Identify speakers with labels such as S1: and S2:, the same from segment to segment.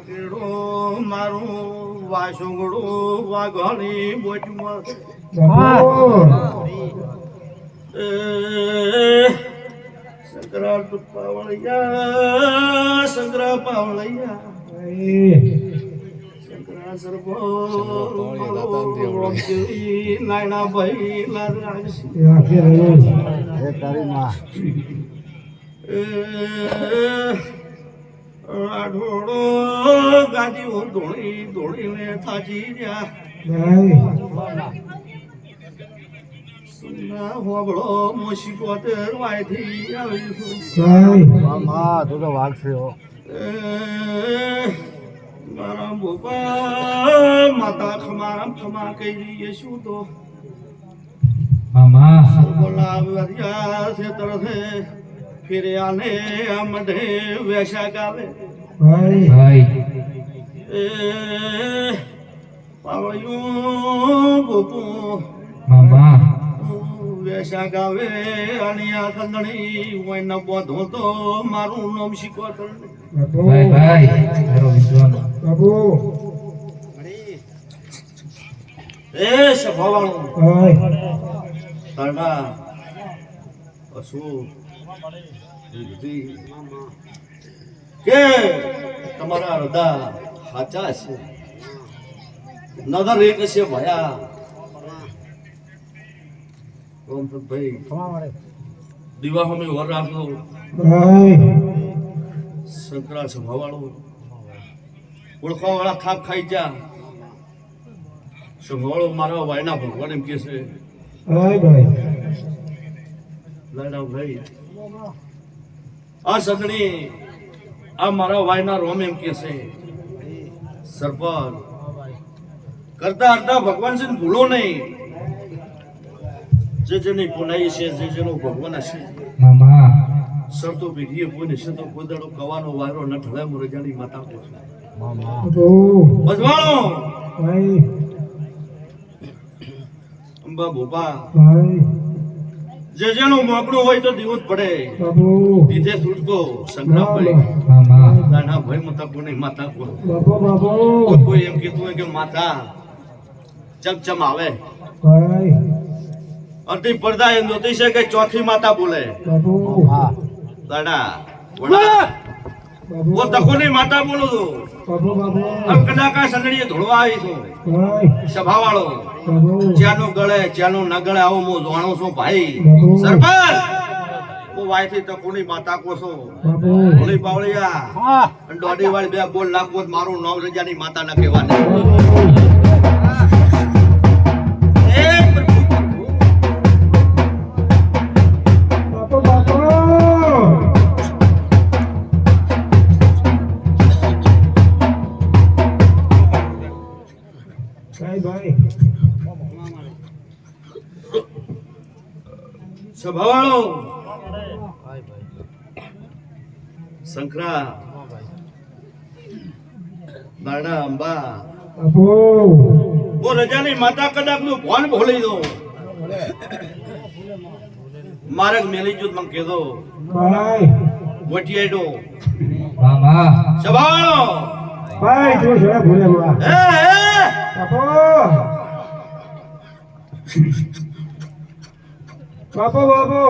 S1: કેડો મારું વાસુગડું વાઘણી બોચમાં સંગ્રહ પાવળિયા સંગ્રહ પાવળિયા સંગ્રહ સરબો નાયણા ભાઈ રાઠોડો ગાદીઓ ધોળી ધોળીને થાજી રહ્યા હોબળો મોસી કોતર વાયથી આવીશું મારા બોપા માતા ખમારામ ખમા કહી રહીએ શું તો બોલા આવ્યા છે તરફે ફિરે આને આ મઢે વેશા ગાવે પાવળિયું બોપુ વેશા ગાવે અને આ કંદણી હોય ન બોધો તો મારું નામ શીખો એ સભાવાળું તરડા પશુ કે તમારા હૃદય સાચા છે નગર એક છે ભયા ભાઈ દીવા અમે વર રાખો સંકરા સ્વભાવવાળો ઓળખવા વાળા ખાપ ખાઈ જા સ્વભાવવાળો મારા વાયના ભગવાન એમ કે છે લાડા ભાઈ આ સગણી આ મારા વાયના રોમ એમ કે છે સરપંચ કરતા કરતા ભગવાન છે ભૂલો નહીં જે જેની પુનાઈ છે જે જેનો ભગવાન હશે સરતો પીઢીએ કોઈને છે તો કોદાડો કવાનો વાયરો ન ઠળે મુરજાની માતા કો બજવાળો અંબા બોપા જે જેનું મોકળું હોય તો દીવું જ પડે દીધે છૂટકો સંગ્રામભાઈ નાના ભાઈ મતા કોની માતા કોઈ એમ કીધું હોય કે માતા ચમચમ આવે અડધી પડદા એમ નોતી છે કે ચોથી માતા બોલે દાડા વો તકોની માતા બોલું છું હમ કદાકા સંદડીએ ધોળવા આવી છું સભાવાળો જ્યાંનું ગળે જ્યાંનું ન ગળે આવું હું જાણું છું ભાઈ સરપંચ હું વાયથી તકોની માતા કો છું ભોળી બાવળિયા દોઢી વાળી બે બોલ નાખવો મારું નામ રજાની માતા ના કહેવાની સભાવાળો સંકરા દાડા અંબા વો રજાની માતા કદાચ નું ભોન ભોલી દો મારક મેલી જુદ મંગ કે દો મોટી દો સભાવાળો ભાઈ જો છે ભૂલે બા બાપો બાપો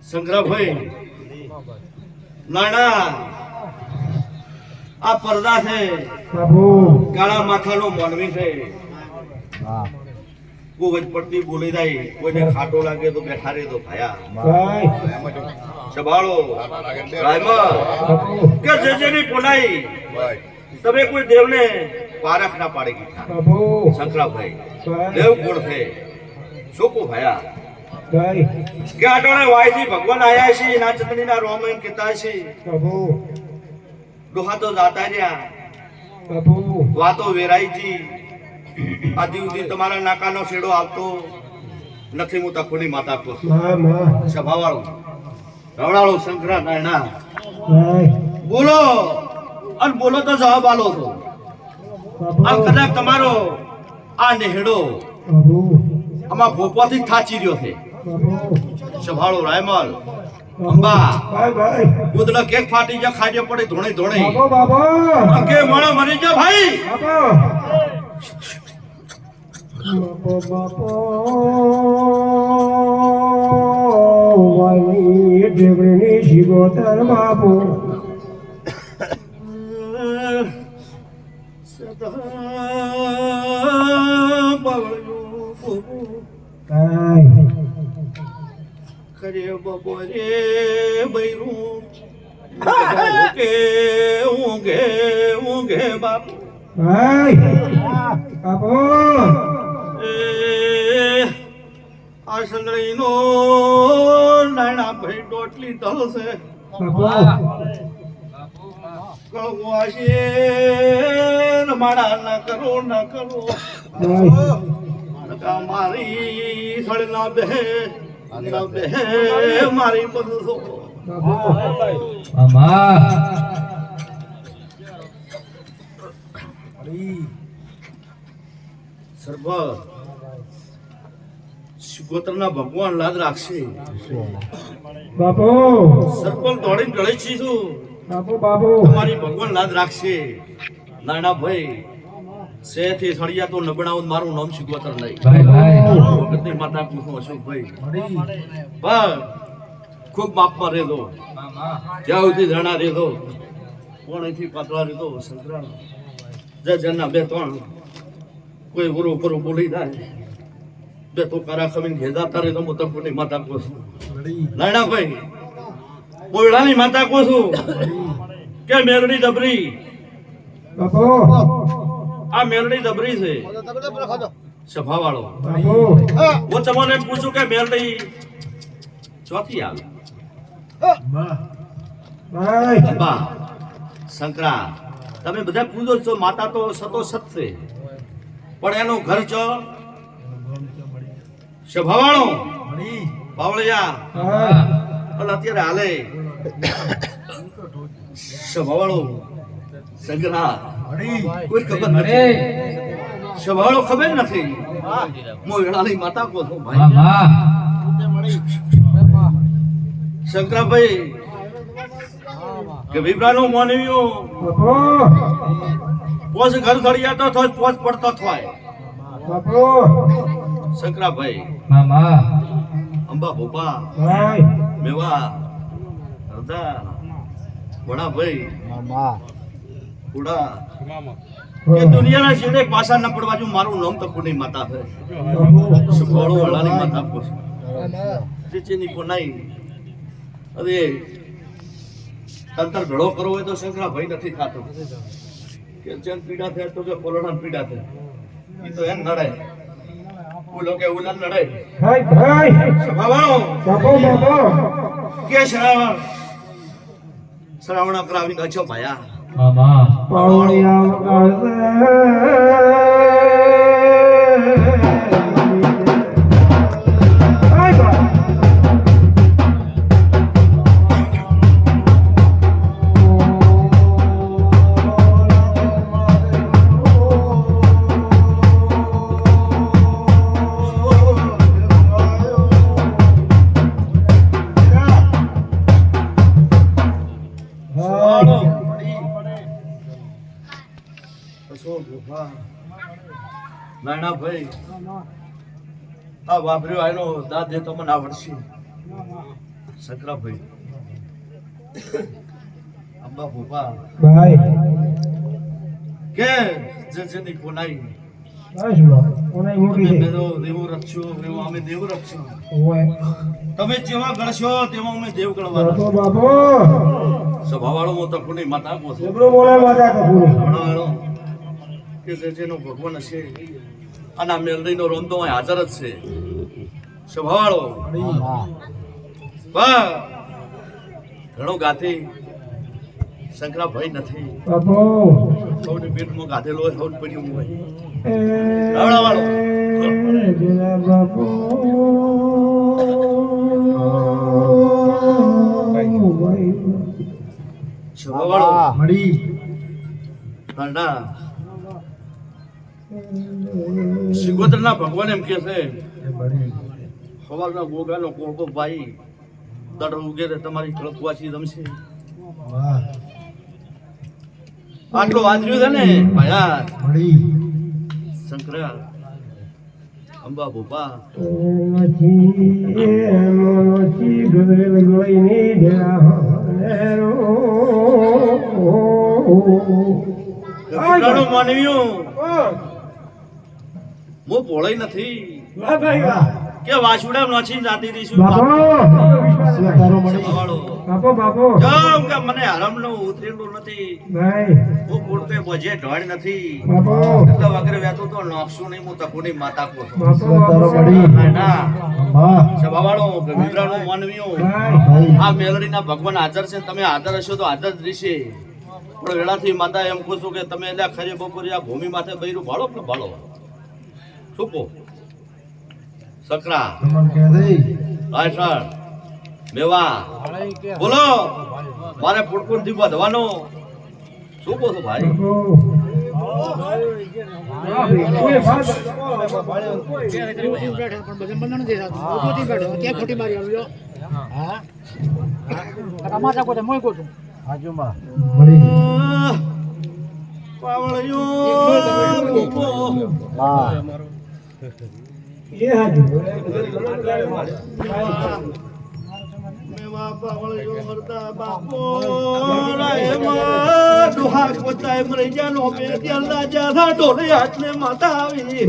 S1: સંગ્રહભાઈ નાના આ પડદા છે કાળા માથાનો મોનવી છે કોઈ પડતી બોલી જાય કોઈને ખાટો લાગે તો બેઠા રે તો ભાયા સભાળો કે જેની પોલાઈ તમે કોઈ દેવને પારખ ના પાડે શંકરાભાઈ દેવ કોણ છે શોકો ભાયા કે આટોને વાયથી ભગવાન આયા છે ના ચતની ના રોમ એમ કહેતા છે દોહા તો જાતા રહ્યા વાતો વેરાઈ જી આદિ ઉદી તમારા નાકાનો છેડો આવતો નથી હું તખોની માતા કો સભાવાળો રવડાળો શંકરા નાયણા બોલો અને બોલો તો જવાબ આલો છો આમ કદાચ તમારો આ નેહડો આમાં ભોપાથી થાચી રહ્યો છે સંભાળો રાયમલ અંબા ઉદળ કેક ફાટી જા ખાડે પડે ધોણે ધોણે કે મણો મરી જા ભાઈ
S2: શિગોતર બાપુ
S1: ખરે બપોરે બૈરું કે ઊંઘે ઊંઘે બાપુ
S2: બાપુ
S1: આ સંદળી નો નાના ભાઈ ટોટલી તલશે કળવાશે મારા ના કરો ના કરો મારી સળ ના બે મારી બધું શિકોતરના ભગવાન લાદ રાખશે
S2: બાપુ
S1: સરપંચ દોડીને ગળે છી છું
S2: બાપુ બાપુ
S1: તમારી ભગવાન લાદ રાખશે નાના ભાઈ સેથી સળિયા તો નબળાવ મારું નામ શિકોતર નહીં વખતની માતા પૂછું અશોકભાઈ પણ ખૂબ માપમાં રહેતો જ્યાં સુધી જણા રહેતો કોણ અહીંથી પાતળા રહેતો સંતરાણ જે જણના બે ત્રણ કોઈ ઉરું પરું બોલી જાય બે તો કારા ખમીને ઘેદા તારે તો હું તપુની માતા કહું છું નાના ભાઈ કોયડાની માતા કહું છું કે મેરડી દબરી
S2: બાપુ
S1: આ મેરડી દબરી છે સભા વાળો
S2: બાપુ
S1: હું તમને પૂછું કે મેરડી ચોથી આવે
S2: ભાઈ
S1: બા શંકરા તમે બધા પૂજો છો માતા તો સતો સત છે પણ એનું ઘર છો સભા વાળો બાવળિયા પણ અત્યારે હાલે સભા વાળો શંકરા કોઈ ખબર નથી સભાળો ખબર નથી મોયડાની માતા કો છો ભાઈ શંકરાભાઈ કે વિબ્રાનો મોનવીઓ પોસ ઘર ઘડિયા તો થોય પોસ પડતો થાય
S2: બાપુ
S1: શંકરાભાઈ અંબા ભોપા
S2: ભાઈ
S1: મેવા હરદા વડા ભાઈ કુડા કે દુનિયાના છેડે પાછા ન પડવા જો મારું નામ તો કોની માતા છે સુખવાળો વાળાની માતા પૂછ ચીચીની કોનાઈ અરે તંતર ભેળો કરવો હોય તો શંકરા ભાઈ નથી થતો કે જેન પીડા થાય તો કે કોરોના પીડા થાય એ તો એમ નડે બોલો કે એવું ના નડે
S2: ભાઈ ભાઈ
S1: સભાવાળો
S2: બાપુ બાપુ
S1: કે શ્રાવણ કરાવી ગયો ભાયા
S2: પાવળિયા
S1: નાના ભાઈ આ વાપર્યો આનો દાદ દે તો મને આવડશે શકરા ભાઈ અંબા ભોપા
S2: ભાઈ
S1: કે જેની કોનાઈ
S2: બસ કોનાઈ મોટી છે
S1: દેવું રક્ષો એવો અમે દેવ રક્ષો
S2: ઓય
S1: તમે જેવા ગણશો તેવા અમે દેવ ગણવાના
S2: બાપુ બાપુ
S1: સ્વભાવવાળો મો તો કોની માતા કો છે
S2: જબરો બોલે માતા કપૂર
S1: ભણાવાળો કે જેનો ભગવાન છે આના મેલડીનો રોમ તો હાજર જ છે સ્વભાવવાળો વાહ ઘણો ગાતી શંકરા ભાઈ નથી
S2: બાપુ
S1: સૌની પેટમાં ગાધેલો હોય સૌ પડ્યું હોય
S2: રાવણાવાળો બાપુ ભાઈ
S1: સ્વભાવવાળો
S2: મળી
S1: ઠંડા સિગોતરના ભગવાન એમ કે છે
S2: એ મળી
S1: સવારના ગોગાનો કોહબો ભાઈ દડ ઉગેરે તમારી કળકવાસી રમશે.
S2: વાહ
S1: આટલું વાંચ્યું છે ને ભયા
S2: મળી
S1: શંકરા અંબા ભોપા ગગડાનો માનવીઓ હું ભોળાઈ નથી કે વાસુડા નોચી જાતી દઈશું
S2: તારો મળી
S1: સભાવાળો.
S2: બાપો બાપો
S1: જાઉં કે મને હરામનું ઉતરેલું નથી,
S2: ભાઈ
S1: હું પોતે બજે ઢોળ નથી,
S2: બાપો
S1: એટલે વગર વેતું તો નોખશું નહીં, હું તકુની માતા કહું છું.
S2: બાપો તારો મળી
S1: ના
S2: વાહ
S1: સભાવાળો ગગડાનો માનવીઓ
S2: ભાઈ
S1: આ મેલડીના ભગવાન હાજર છે, તમે હાજર હશો તો હાજર જ રહેશે. પણ વેળાથી માતા એમ કહું છું કે તમે એટલે ખરી બપોરે આ ભૂમિ માથે બૈરું ભાળો કે ભાળો શું કહો સકરા
S2: તમને કહે દઈ
S1: રાયસર મેવા બોલો મારે ફૂટકુટ થી વધવાનો શું કહો છો ભાઈ?
S2: મળી એ હાજી
S1: મેવા પાવળિયો હરતા બાપો રાયમાં દુહા કોતાય મરી જાનો બે તેલના જાથા ઢોલે હાથને માતા આવી.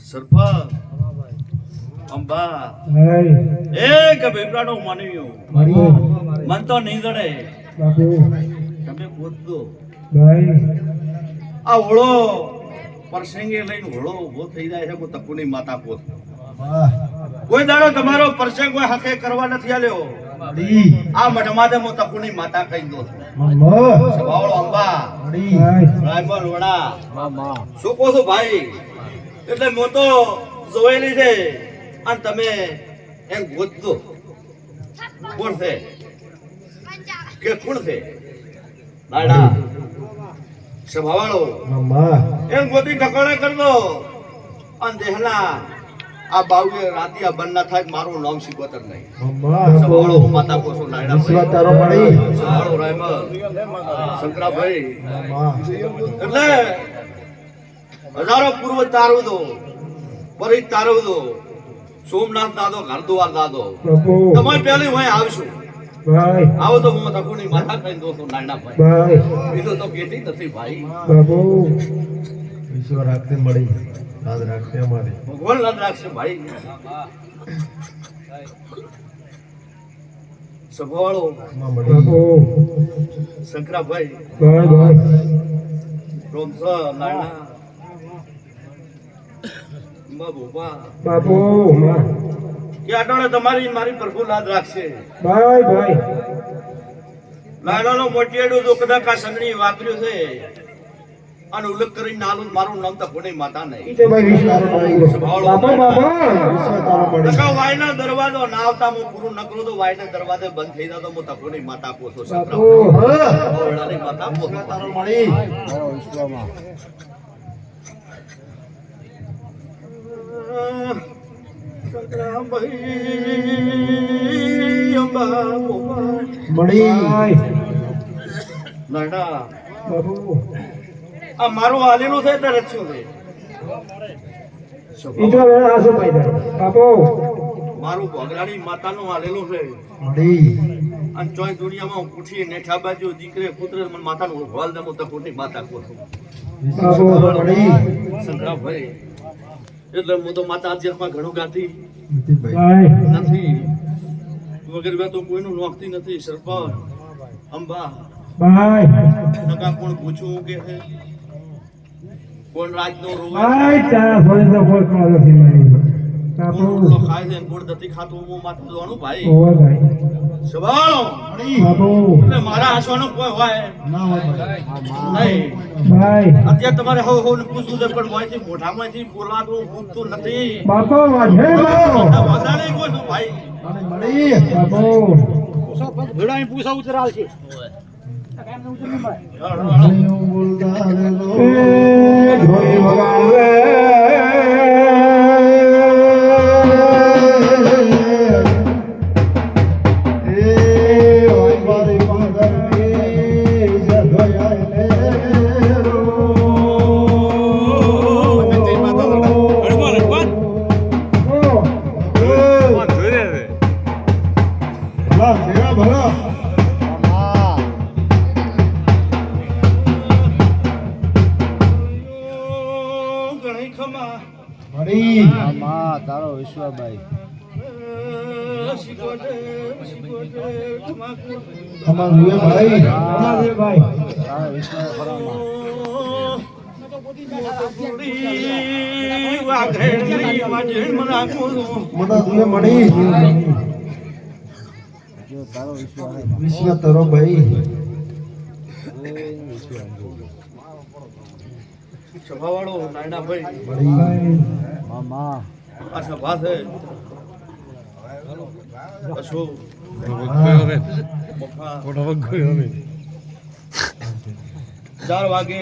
S1: સરપા અંબા એક ભેગડાનો માનવીઓ મન તો નહીં જડે તમે ગોતજો આ હોળો પરસંગે લઈને હોળો ઉભો થઈ જાય છે. હું તકુની માતા પોત કોઈ દાડો તમારો પ્રસંગ કોઈ હકે કરવા નથી આલ્યો. આ મઠમાં હું તકુની માતા કહી દઉં છું. સભાવાળો અંબા રાયમલ વડા શું કહો છો ભાઈ? એટલે હું તો જોયેલી છે અને તમે એમ ગોતજો કોણ છે કે કોણ છે દાડા સભાવાળો એમ ગોતી ઠકાણે કરજો અને દેહના આ બાવડે રાતી આ બંને થાય મારું નામ સિકોતર નહીં. સભાવાળો હું માતા કોસો નાયડા
S2: તારો મળી
S1: સભાવાળો રાયમલ શંકરાભાઈ એટલે હજારો પૂર્વ તારું દો પરી તારું દો સોમનાથ દાદો ઘરદુવાર દાદો તમે પેલી હું આવશું આવો તો હું તકુની માથા કઈ દો તો નાના ભાઈ બીજો તો કેતી નથી ભાઈ.
S2: ઈશ્વર રાખતે મળી યાદ રાખતે અમારે
S1: ભગવાન યાદ રાખશે ભાઈ. સભાવાળો શંકરાભાઈ રોમસ નાના
S2: બાપુ
S1: કે અટાણે તમારી મારી પ્રભુ લાદ રાખશે.
S2: ભાઈ
S1: નાનાનો મોટિયાડું જો કદાચ આ સંગણી વાપર્યું છે અને ઉલ્લેખ કરીને નાનું મારું નામ તો કોની માતા નહીં. વાયના દરવાજો ના આવતા હું પૂરું ન કરું તો વાયના દરવાજે બંધ થઈ જતો હું તકોની માતા પોતો શંકરાભાઈ માતા પોતો
S2: મળી
S1: આ મારું હાલેલું છે એટલે રચ્યું છે. મારું ભોગરાણી માતાનું હાલેલું છે અને ચોય દુનિયામાં ઉઠી નેઠા બાજુ દીકરે પુત્ર મને માતાનું હોલ દે તો ખોટી માતા કોઠું શંકરાભાઈ એટલે હું તો માતા અધ્યાત્મમાં ઘણું ગાતી
S2: ભાઈ
S1: નથી વગર વાત તો કોઈનું નોખતી નથી સરપંચ અંબા
S2: ભાઈ
S1: નકા કોણ પૂછું કે છે કોણ રાજનો રોવે
S2: ભાઈ તારા ફરી તો કોઈ કામ નથી મારી
S1: કોણ રોટલો ખાય છે કોણ દતી ખાતું હું માથે જોવાનું ભાઈ
S2: ઓય ભાઈ
S1: સવાળો
S2: બાપુ
S1: એટલે મારા હસવાનો કોઈ હોય
S2: ના હોય
S1: નહીં
S2: ભાઈ
S1: અત્યારે તમારે હો હો ને પૂછવું છે પણ મોંથી મોઢામાંથી બોલાતું પૂછતું નથી
S2: બાપુ વાજે બાપુ
S1: વધારે કોઈ છું ભાઈ
S2: બાપુ એ ઢોળી વગાડે
S1: ઘણી ખમા
S3: તારો વિશ્વાભાઈ
S2: ભાઈ
S3: તારો વિશ્વાસ ખરામાં જો તારો વિશ્વાસ
S2: વિશ્વ તરો ભાઈ
S1: સભાવાળો નાયણા ભાઈ
S3: મામા
S1: આ સભા છે અશોક પપ્પા 4 વાગે